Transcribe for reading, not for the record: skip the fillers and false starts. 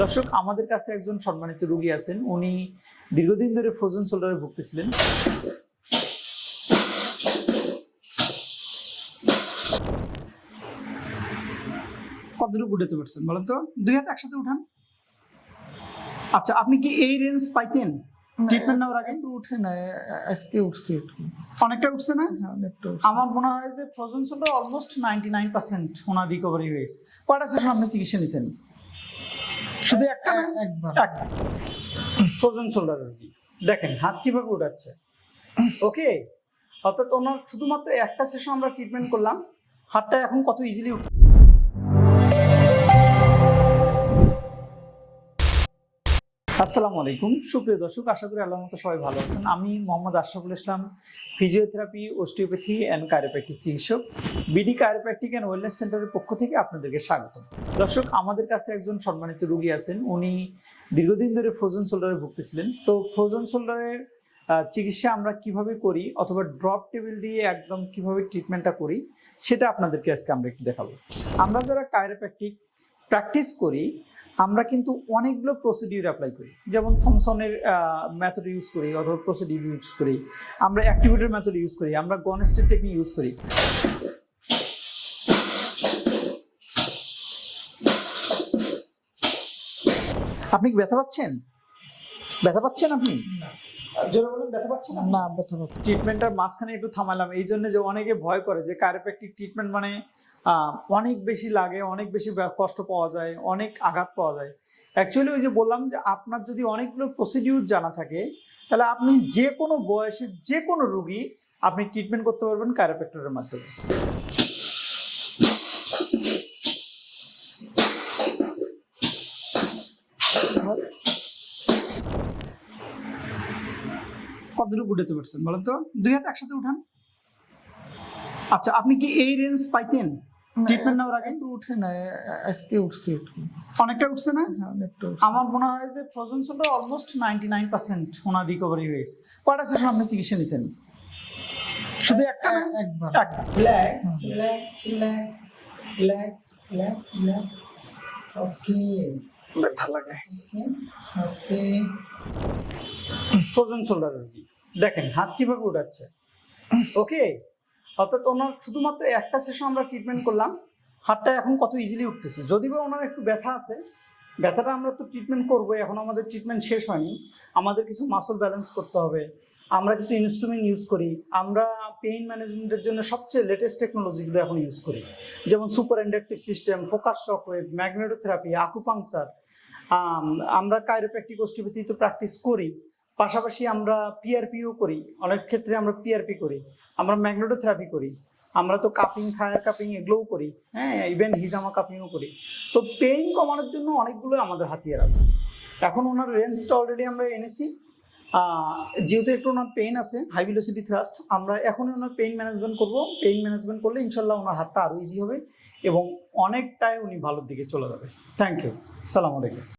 দর্শক, আমাদের কাছে একজন সম্মানিত রোগী আছেন। উনি দীর্ঘদিন ধরে ফ্রোজেন শোল্ডারে ভুগতেছিলেন। কতটুকু উঠাতে পারছেন বলেন তো? দুই হাত একসাথে উঠান। আচ্ছা, আপনি কি এই রেঞ্জ পাইতেন ট্রিটমেন্ট নেওয়ার আগে? তো উঠে না, আজকে উঠছে একটু। অনেকটা উঠছে না? অনেকটা উঠছে। আমার মনে হয় যে ফ্রোজেন শোল্ডার অলমোস্ট 99% ওনার রিকভারি হয়েছে। কয়টা সেশন আপনি চিকিৎসা নিয়েছেন? শুধু একটা না? একবার। একটা। ফ্রোজেন শোল্ডারের রোগী দেখেন হাত কিভাবে উঠাচ্ছে। ওকে, অর্থাৎ ওনার শুধুমাত্র একটা সেশন আমরা ট্রিটমেন্ট করলাম, হাতটা এখন কত ইজিলি উঠছে। আসসালামু আলাইকুম সুপ্রিয় দর্শক, আশা করি আল্লাহর মতো সবাই ভালো আছেন। আমি মোহাম্মদ আশরাফুল ইসলাম, ফিজিওথেরাপি, অস্টিওপ্যাথি অ্যান্ড কায়োপ্র্যাকটিক চিকিৎসক, বিডি কায়োপ্র্যাকটিক অ্যান্ড ওয়েলনেস সেন্টারের পক্ষ থেকে আপনাদেরকে স্বাগত। দর্শক, আমাদের কাছে একজন সম্মানিত রোগী আছেন। উনি দীর্ঘদিন ধরে ফ্রোজেন শোল্ডারে ভুগতেছিলেন। তো ফ্রোজেন শোল্ডারের চিকিৎসা আমরা কিভাবে করি অথবা ড্রপ টেবিল দিয়ে একদম কিভাবে ট্রিটমেন্টটা করি সেটা আপনাদেরকে আজকে আমরা একটু দেখাবো। আমরা যারা কায়োপ্র্যাকটিক প্র্যাকটিস করি আমরা কিন্তু অনেকগুলো প্রসিডিউর অ্যাপ্লাই করি, যেমন থমসনের মেথড ইউজ করি অথবা প্রসিডিউর ইউজ করি, আমরা অ্যাক্টিভেটর মেথড ইউজ করি, আমরা গনস্টেট টেকনিক ইউজ করি। আপনি কি ব্যথা পাচ্ছেন? ব্যথা পাচ্ছেন আপনি? জোরে বলুন, ব্যথা পাচ্ছেন? না, ব্যথা পাচ্ছি। ট্রিটমেন্টের মাঝখানে একটু থামালাম এই জন্য যে অনেকে ভয় করে যে কায়োপ্র্যাকটিক ট্রিটমেন্ট মানে অনেক বেশি লাগে, অনেক বেশি কষ্ট পাওয়া যায়, অনেক আঘাত পাওয়া যায়। অ্যাকচুয়ালি ওই যে বললাম যে আপনার যদি অনেকগুলো প্রসিডিউর জানা থাকে তাহলে আপনি যে কোনো বয়সে যে কোনো রোগী আপনি ট্রিটমেন্ট করতে পারবেন কায়োপ্র্যাক্টরের মাধ্যমে। কতটুকু উঠাতে পারছেন বলেন তো? দুই হাত একসাথে উঠান। আচ্ছা, আপনি কি এই রেঞ্জ পাইতেন ট্রিটমেন্ট নেওয়ার আগে? তো উঠে না, আজকে উঠছে একটু। অনেকটা উঠছে না? অনেকটা উঠছে। আমার মনে হয় যে ফ্রোজেন শোল্ডার অলমোস্ট 99% ওনার রিকভারি হয়েছে। কয়টা সেশন আপনি চিকিৎসা নিয়েছেন? শুধু একটা না? একবার। একটা। Relax relax relax relax relax relax. Okay, ব্যথা লাগে। ওকে। ফ্রোজেন শোল্ডার রোগী দেখেন হাত কিভাবে উঠাচ্ছে। ওকে, অর্থাৎ ওনার শুধুমাত্র একটা সেশন আমরা ট্রিটমেন্ট করলাম, হাতটা এখন কত ইজিলি উঠতেছে। যদি বা ওনার একটু ব্যথা আছে, ব্যথাটা আমরা তো ট্রিটমেন্ট করবোই, এখন আমাদের ট্রিটমেন্ট শেষ হয়নি। আমাদের কিছু মাসল ব্যালেন্স করতে হবে, আমরা কিছু ইনস্ট্রুমেন্ট ইউজ করি, আমরা পেইন ম্যানেজমেন্টের জন্য সবচেয়ে লেটেস্ট টেকনোলজিগুলো এখন ইউজ করি, যেমন super inductive system, focus shockwave, magnetotherapy, acupuncture. আমরা কায়োপ্র্যাকটিক অস্টিওপ্যাথি তো প্র্যাকটিস করি, পাশাপাশি আমরা পিআরপিও করি, অনেক ক্ষেত্রে আমরা পিআরপি করি, আমরা ম্যাগনেটোথেরাপি করি, আমরা তো কাপিং, ফায়ার কাপিং এগুলোও করি, হ্যাঁ, ইভেন হিজামা কাপিংও করি। তো পেইন কমানোর জন্য অনেকগুলো আমাদের হাতিয়ার আছে। এখন ওনার রেঞ্জটা অলরেডি আমরা এনেছি, যেহেতু একটু ওনার পেইন আছে, হাই ভেলোসিটি থ্রাস্ট, আমরা এখনই ওনার পেইন ম্যানেজমেন্ট করবো। পেইন ম্যানেজমেন্ট করলে ইনশাল্লাহ ওনার হাতটা আরও ইজি হবে এবং অনেকটাই উনি ভালোর দিকে চলে যাবে। থ্যাংক ইউ, সালাম আলাইকুম।